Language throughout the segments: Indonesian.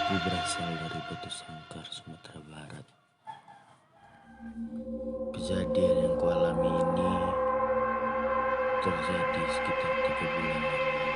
Aku berasal dari Batu Sangkar, Sumatera Barat. Kejadian yang kualami ini terjadi sekitar 3 bulan yang lalu.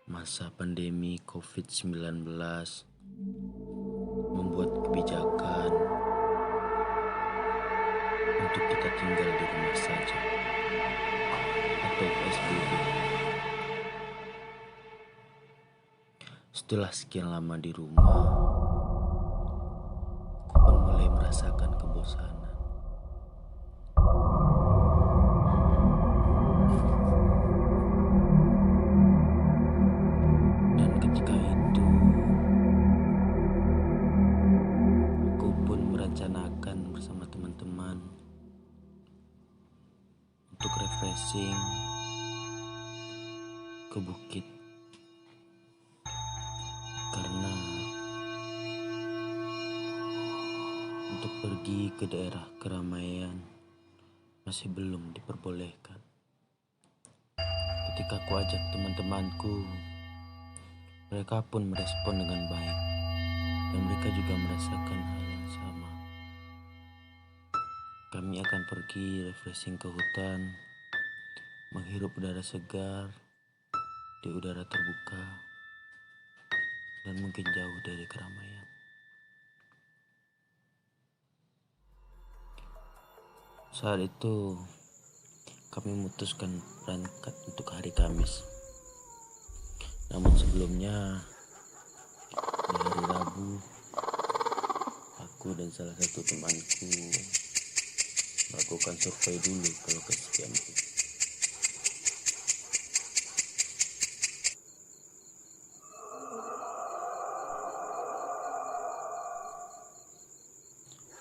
Masa pandemi COVID-19 membuat kebijakan untuk kita tinggal di rumah saja atau PSBB. Setelah sekian lama di rumah, aku pun mulai merasakan kebosanan. Dan ketika itu, aku pun merencanakan bersama teman-teman untuk refreshing ke bukit. Karena untuk pergi ke daerah keramaian masih belum diperbolehkan. Ketika aku ajak teman-temanku, mereka pun merespon dengan baik dan mereka juga merasakan hal yang sama. Kami akan pergi refreshing ke hutan, menghirup udara segar di udara terbuka dan mungkin jauh dari keramaian. Saat itu kami memutuskan berangkat untuk hari Kamis. Namun sebelumnya di hari Rabu, aku dan salah satu temanku melakukan survei dulu ke lokasi camping.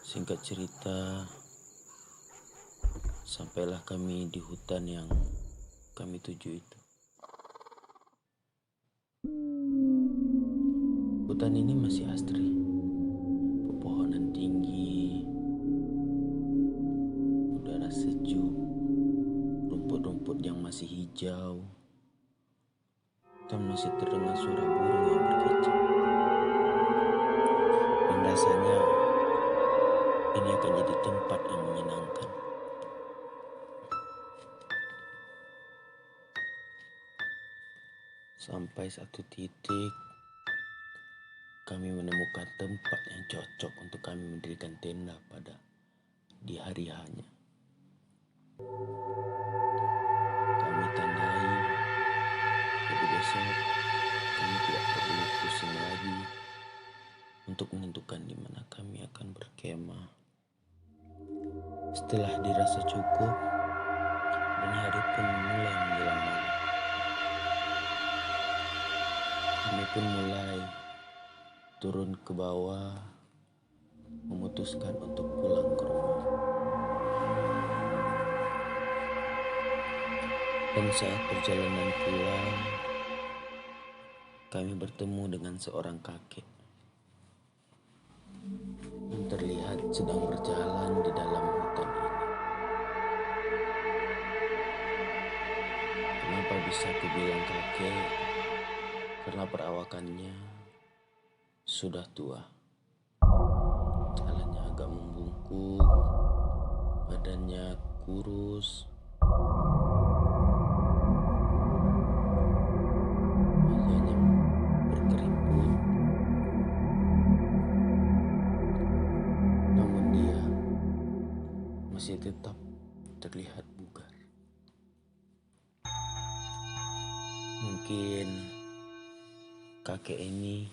Singkat cerita, sampailah kami di hutan yang kami tuju itu. Hutan ini masih asri, pepohonan tinggi, udara sejuk, rumput-rumput yang masih hijau, dan masih terdengar suara burung yang berkicau. Dan rasanya ini akan jadi tempat yang menyenangkan. Sampai satu titik, kami menemukan tempat yang cocok untuk kami mendirikan tenda pada di hari hanya. Kami tandai, jadi besok kami tidak perlu pusing lagi untuk menentukan di mana kami akan berkemah. Setelah dirasa cukup dan hari pun mulai menjelang malam, kami pun mulai turun ke bawah, memutuskan untuk pulang ke rumah. Dan saat perjalanan pulang, kami bertemu dengan seorang kakek yang terlihat sedang berjalan di dalam hutan ini. Kenapa bisa kubilang kakek? Karena perawakannya sudah tua. Jalannya agak membungkuk, badannya kurus, wajahnya berkeriput. Namun dia masih tetap terlihat bugar. Mungkin kakek ini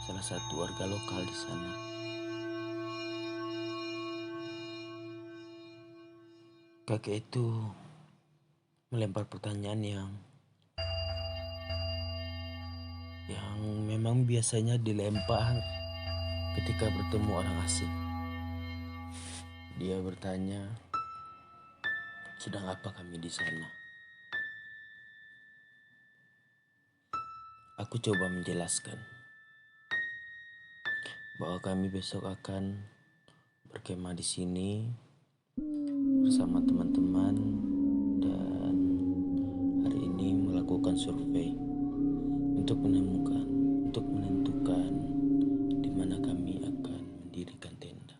salah satu warga lokal di sana. Kakek itu melempar pertanyaan yang memang biasanya dilempar ketika bertemu orang asing. Dia bertanya, sedang apa kami di sana? Aku coba menjelaskan bahwa kami besok akan berkemah di sini bersama teman-teman dan hari ini melakukan melakukan survei untuk menentukan di mana kami akan mendirikan tenda.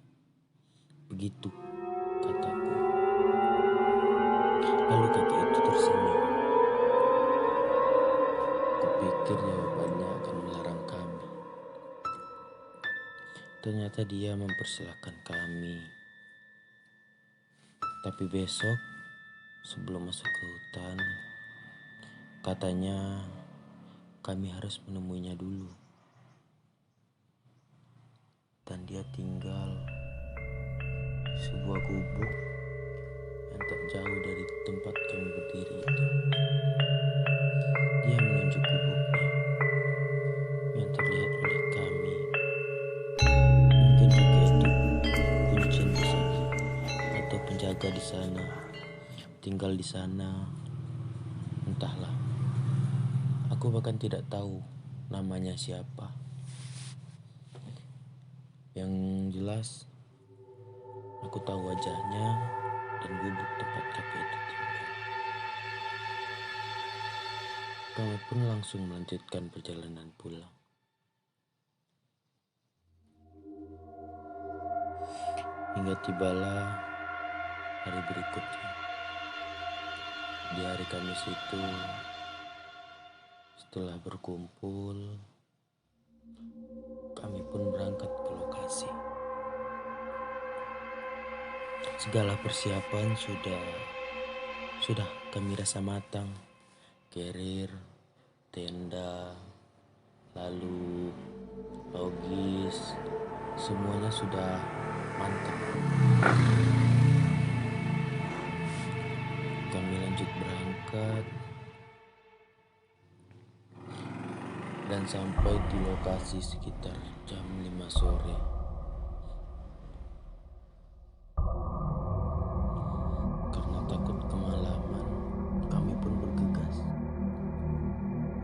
Begitu kataku. Lalu kakek itu tersenyum. Kupikir jawabannya akan melarang kami. Ternyata dia mempersilahkan kami. Tapi besok, sebelum masuk ke hutan, katanya kami harus menemuinya dulu. Dan dia tinggal di sebuah gubuk yang tak jauh dari tempat kami berdiri itu. Dia menunjuk gubuknya yang terlihat oleh kami. Mungkin kakek itu kuncin di sana atau penjaga di sana, tinggal di sana, entahlah. Aku bahkan tidak tahu namanya siapa. Yang jelas, aku tahu wajahnya dan gubuk tempat kakek itu tinggal. Kami pun langsung melanjutkan perjalanan pulang. Hingga tibalah hari berikutnya. Di hari Kamis itu, setelah berkumpul, kami pun berangkat ke lokasi. Segala persiapan sudah kami rasa matang. Carrier, tenda, lalu logis, semuanya sudah mantap. Kami lanjut berangkat dan sampai di lokasi sekitar jam 5 sore. Karena takut kemalaman, kami pun bergegas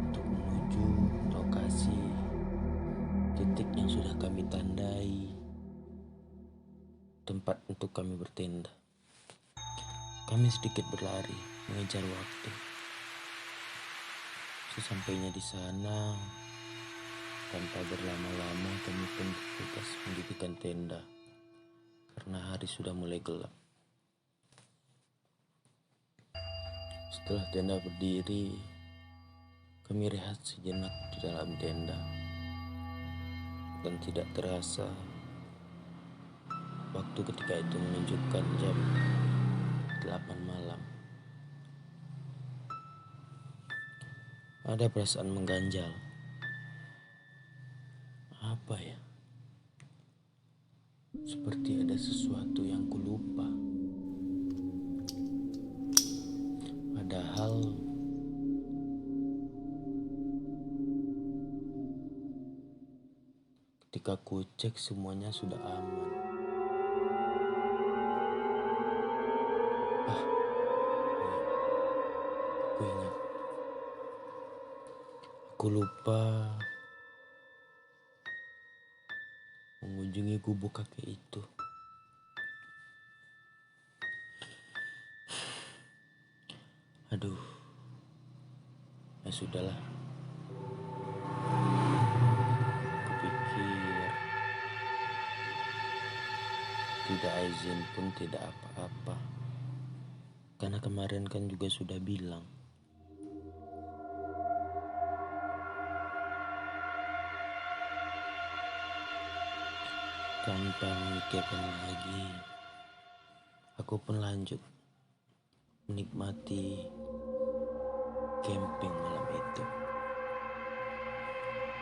untuk menuju lokasi titik yang sudah kami tandai, tempat untuk kami bertenda. Kami sedikit berlari mengejar waktu. Sesampainya di sana, tanpa berlama-lama kami pun bergegas mendirikan tenda karena hari sudah mulai gelap. Setelah tenda berdiri, kami rehat sejenak di dalam tenda. Dan tidak terasa, waktu ketika itu menunjukkan jam 8 malam. Ada perasaan mengganjal. Apa ya? Seperti ada sesuatu yang kulupa. Padahal ketika ku cek semuanya sudah aman. Aku ingat. Aku lupa mengunjungi gubuk kakek itu. Aduh, ya sudahlah. Kupikir tidak izin pun tidak apa-apa. Karena kemarin kan juga sudah bilang. Tanpa memikirkan lagi, aku pun lanjut menikmati camping malam itu.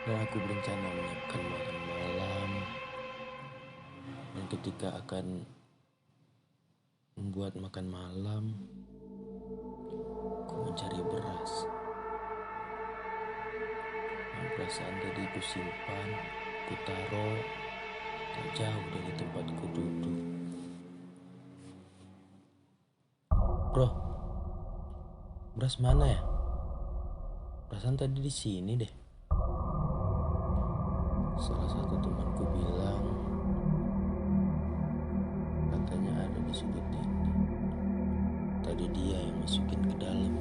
Dan aku berencana menyiapkan makan malam. Dan ketika akan membuat makan malam, aku mencari beras. Dan perasaan tadi ku simpan, ku taruh tak jauh dari tempatku duduk. Bro, beras mana ya? Perasaan tadi di sini deh. Salah satu temanku bilang, katanya ada di sudut tenda. Tadi dia yang masukin ke dalam.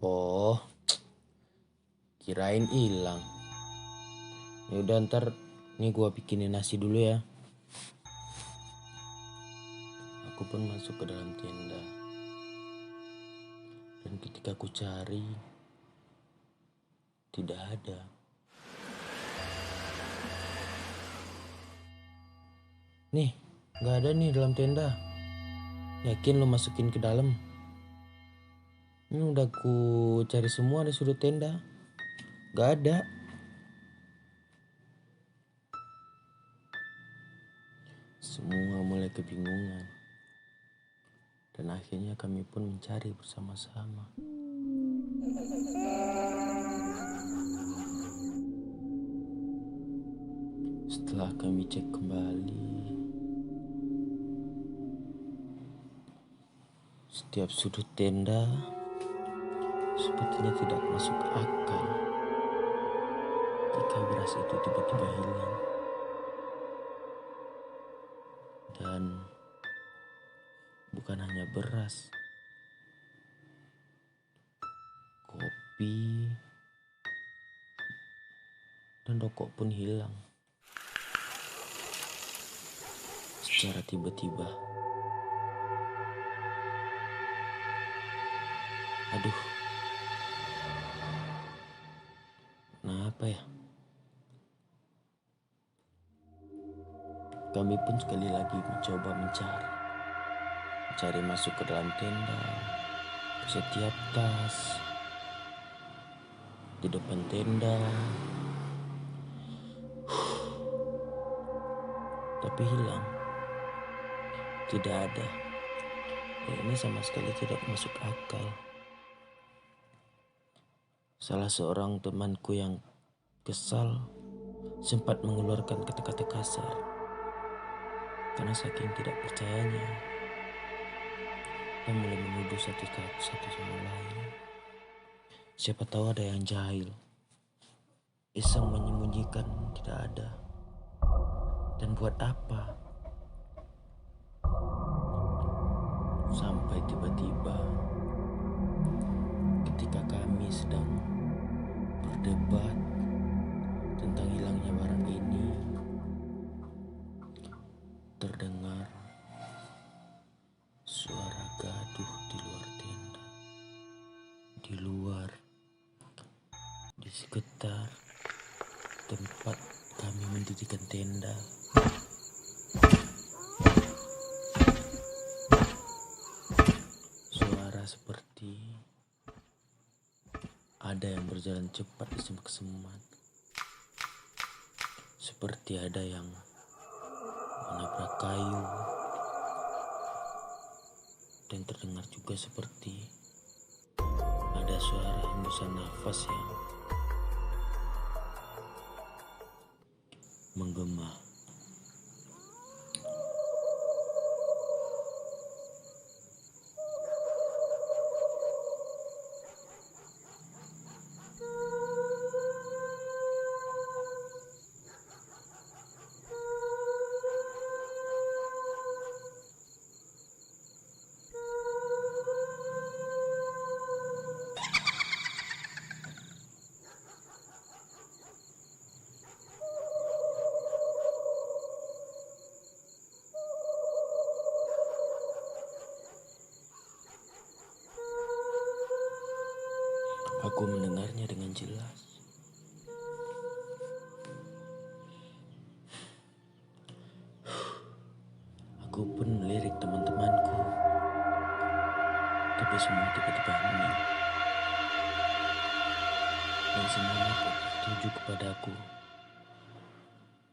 Oh, kirain hilang. Yaudah ntar nih gua bikinin nasi dulu ya. Aku pun masuk ke dalam tenda. Dan ketika ku cari, tidak ada. Nih, gak ada nih dalam tenda. Yakin lo masukin ke dalam? Ini udah ku cari semua di sudut tenda. Gak ada. Semua mulai kebingungan. Dan akhirnya kami pun mencari bersama-sama. Setelah kami cek kembali, setiap sudut tenda sepertinya tidak masuk akal jika beras itu tiba-tiba hilang. Dan bukan hanya beras, kopi dan rokok pun hilang secara tiba-tiba. Aduh, kenapa ya? Kami pun sekali lagi mencoba mencari masuk ke dalam tenda, ke setiap tas, di depan tenda. Tapi hilang. Tidak ada. Ini sama sekali tidak masuk akal. Salah seorang temanku yang kesal sempat mengeluarkan kata-kata kasar karena saking tidak percayanya. Dia mulai menuduh satu sama lain. Siapa tahu ada yang jahil, iseng menyembunyikan tidak ada. Dan buat apa? Sampai tiba-tiba ketika kami sedang berdebat tentang hilangnya barang ini, terdengar suara gaduh di luar tenda. Di luar, di sekitar tempat kami mendirikan tenda. Suara seperti ada yang berjalan cepat di semak-semak. Seperti ada yang menabrak kayu. Dan terdengar juga seperti ada suara hembusan nafas yang menggema. Aku mendengarnya dengan jelas. Aku pun melirik teman-temanku, tapi semua tiba-tiba hening. Dan semuanya tertuju kepadaku.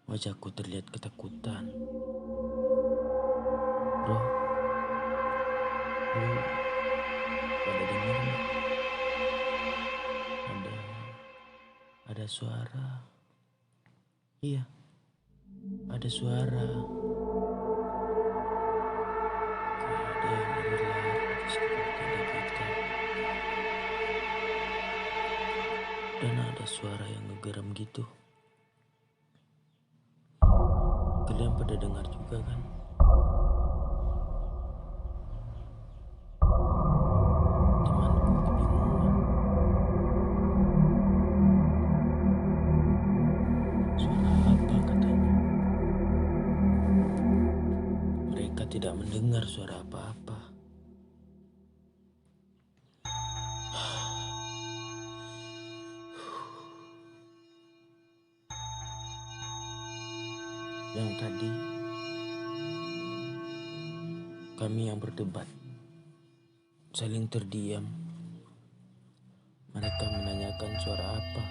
Wajahku terlihat ketakutan. Bro, lu pada dengar nggak? Ada suara. Iya, ada suara. Kayak ada yang berlari di sekitar tenda kita. Dan ada suara yang ngegeram gitu. Kalian pada dengar juga kan? Temanku kebingungan. mendengar suara apa-apa. Yang tadi kami yang berdebat, saling terdiam. Mereka menanyakan suara apa.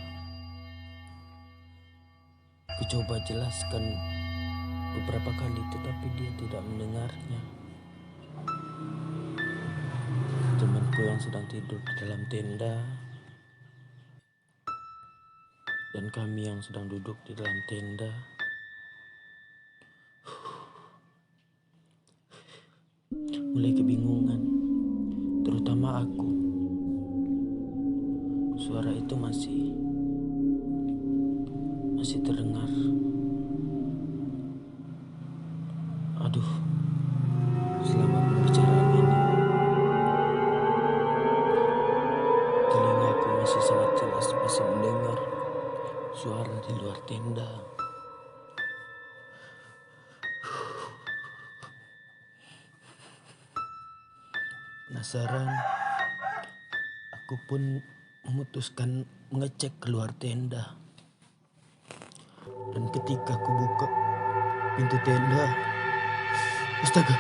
Ku coba jelaskan beberapa kali, tetapi dia tidak mendengarnya. Temanku yang sedang tidur di dalam tenda dan kami yang sedang duduk di dalam tenda mulai kebingungan, terutama aku. Suara itu masih terdengar. Aduh, selama pembicaraan ini telingaku masih sangat jelas masih mendengar suara di luar tenda. Penasaran, aku pun memutuskan mengecek keluar tenda. Dan ketika aku buka pintu tenda, astaga,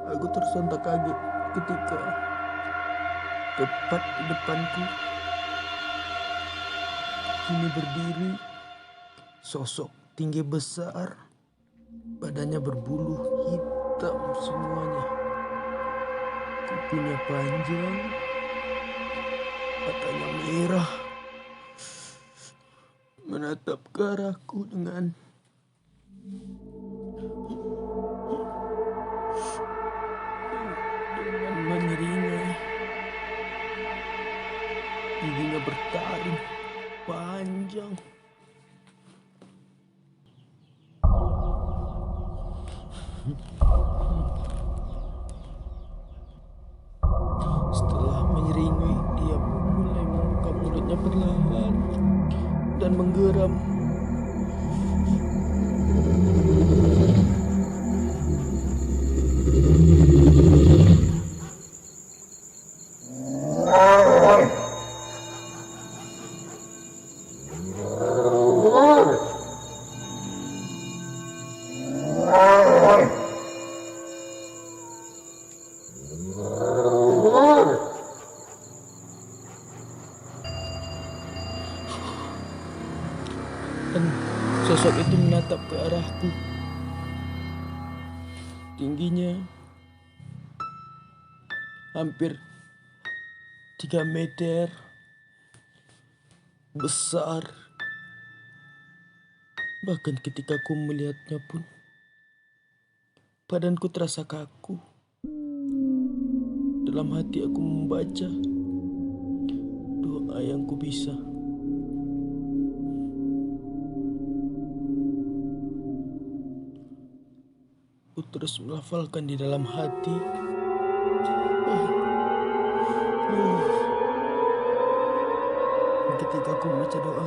aku tersontak kaget ketika tepat di depanku kini berdiri sosok tinggi besar, badannya berbulu hitam semuanya, kukunya panjang, matanya merah, menatap ke arahku dengan menyeringai. Giginya bertaring panjang. Setelah menyeringai, dia mulai membuka mulutnya perlahan dan menggeram. Dan sosok itu menatap ke arahku. Tingginya hampir 3 meter. Besar. Bahkan ketika aku melihatnya pun, badanku terasa kaku. Dalam hati aku membaca doa yang ku bisa. Ku terus melafalkan di dalam hati. Ketika aku membaca doa,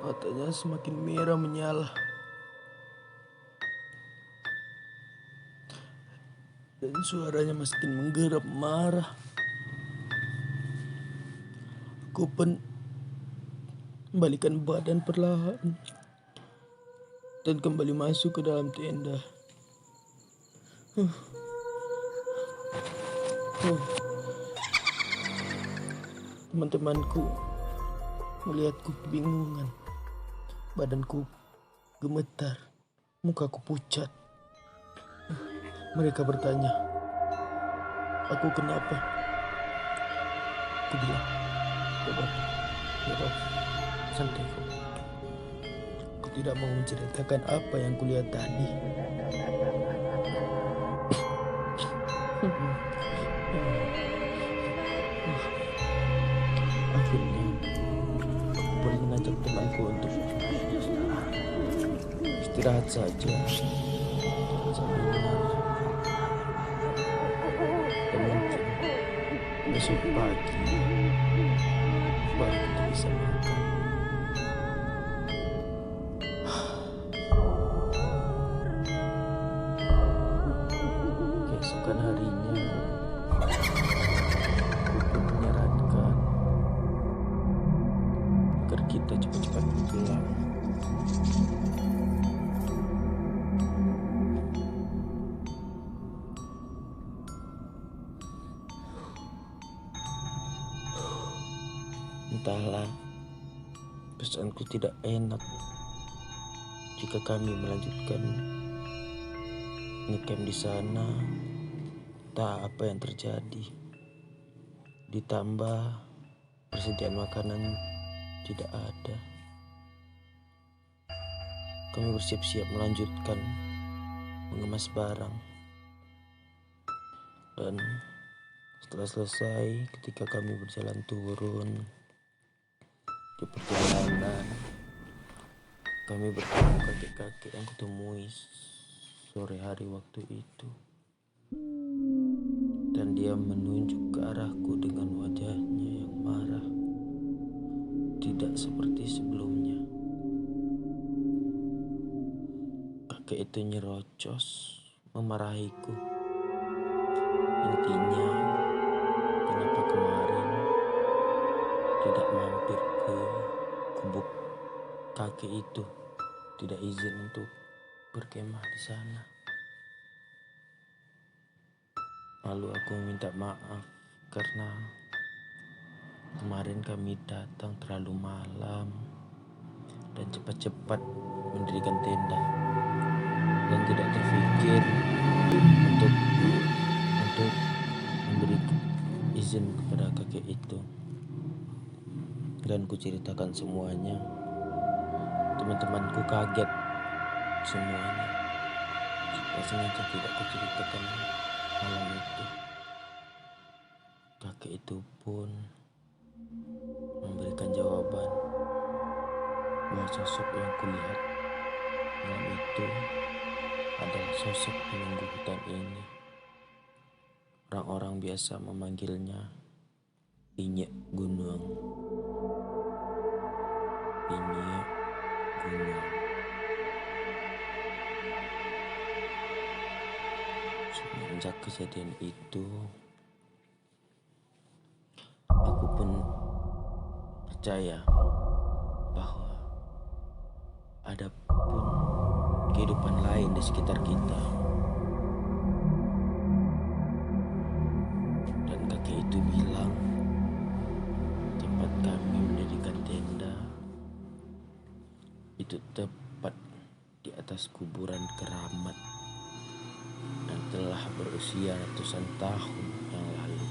matanya semakin merah menyala. Dan suaranya makin menggeram marah. Aku pun kembalikan badan perlahan dan kembali masuk ke dalam tenda. Teman-temanku melihatku kebingungan. Badanku gemetar, mukaku pucat. Mereka bertanya, aku kenapa? Aku bilang, ya Bapak, santai kok. Aku tidak mau menceritakan apa yang kulihat tadi. Akhirnya, aku pun mengajak temanku untuk istirahat saja sambil menari. Dan mungkin besok pagi baru bisa makan. Keesokan harinya, aku pun menyarankan agar kita cepat-cepat pulang. Entahlah, pesanku tidak enak jika kami melanjutkan ngecamp di sana. Tak apa yang terjadi. Ditambah persediaan makanan tidak ada. Kami bersiap-siap melanjutkan mengemas barang. Dan setelah selesai, ketika kami berjalan turun di perjalanan, kami bertemu kakek-kakek yang kutemui sore hari waktu itu. Dan dia menunjuk ke arahku dengan wajahnya yang marah, tidak seperti sebelumnya. Kakek itu nyerocos memarahiku. Intinya, kenapa kemarin tidak mampir ke gubuk kakek itu, tidak izin untuk berkemah di sana. Lalu aku minta maaf karena kemarin kami datang terlalu malam dan cepat-cepat mendirikan tenda dan tidak terfikir untuk memberi izin kepada kakek itu. Dan kuceritakan semuanya. Teman-temanku kaget semuanya. Sengaja tidak kuceritakan malam itu. Kakek itu pun memberikan jawaban bahwa sosok yang kulihat malam itu adalah sosok penunggu hutan ini. Orang-orang biasa memanggilnya Inyek Gunung. Inyek Gunung. Semenjak kejadian itu, aku pun percaya bahwa ada pun kehidupan lain di sekitar kita. Dan kakek itu bilang tempat kami mendirikan tenda itu tepat di atas kuburan keramat yang telah berusia ratusan tahun yang lalu.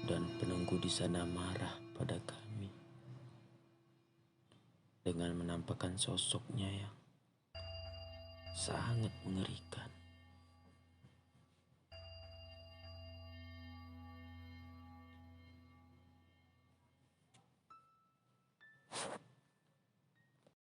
Dan penunggu di sana marah pada kami dengan menampakkan sosoknya yang sangat mengerikan.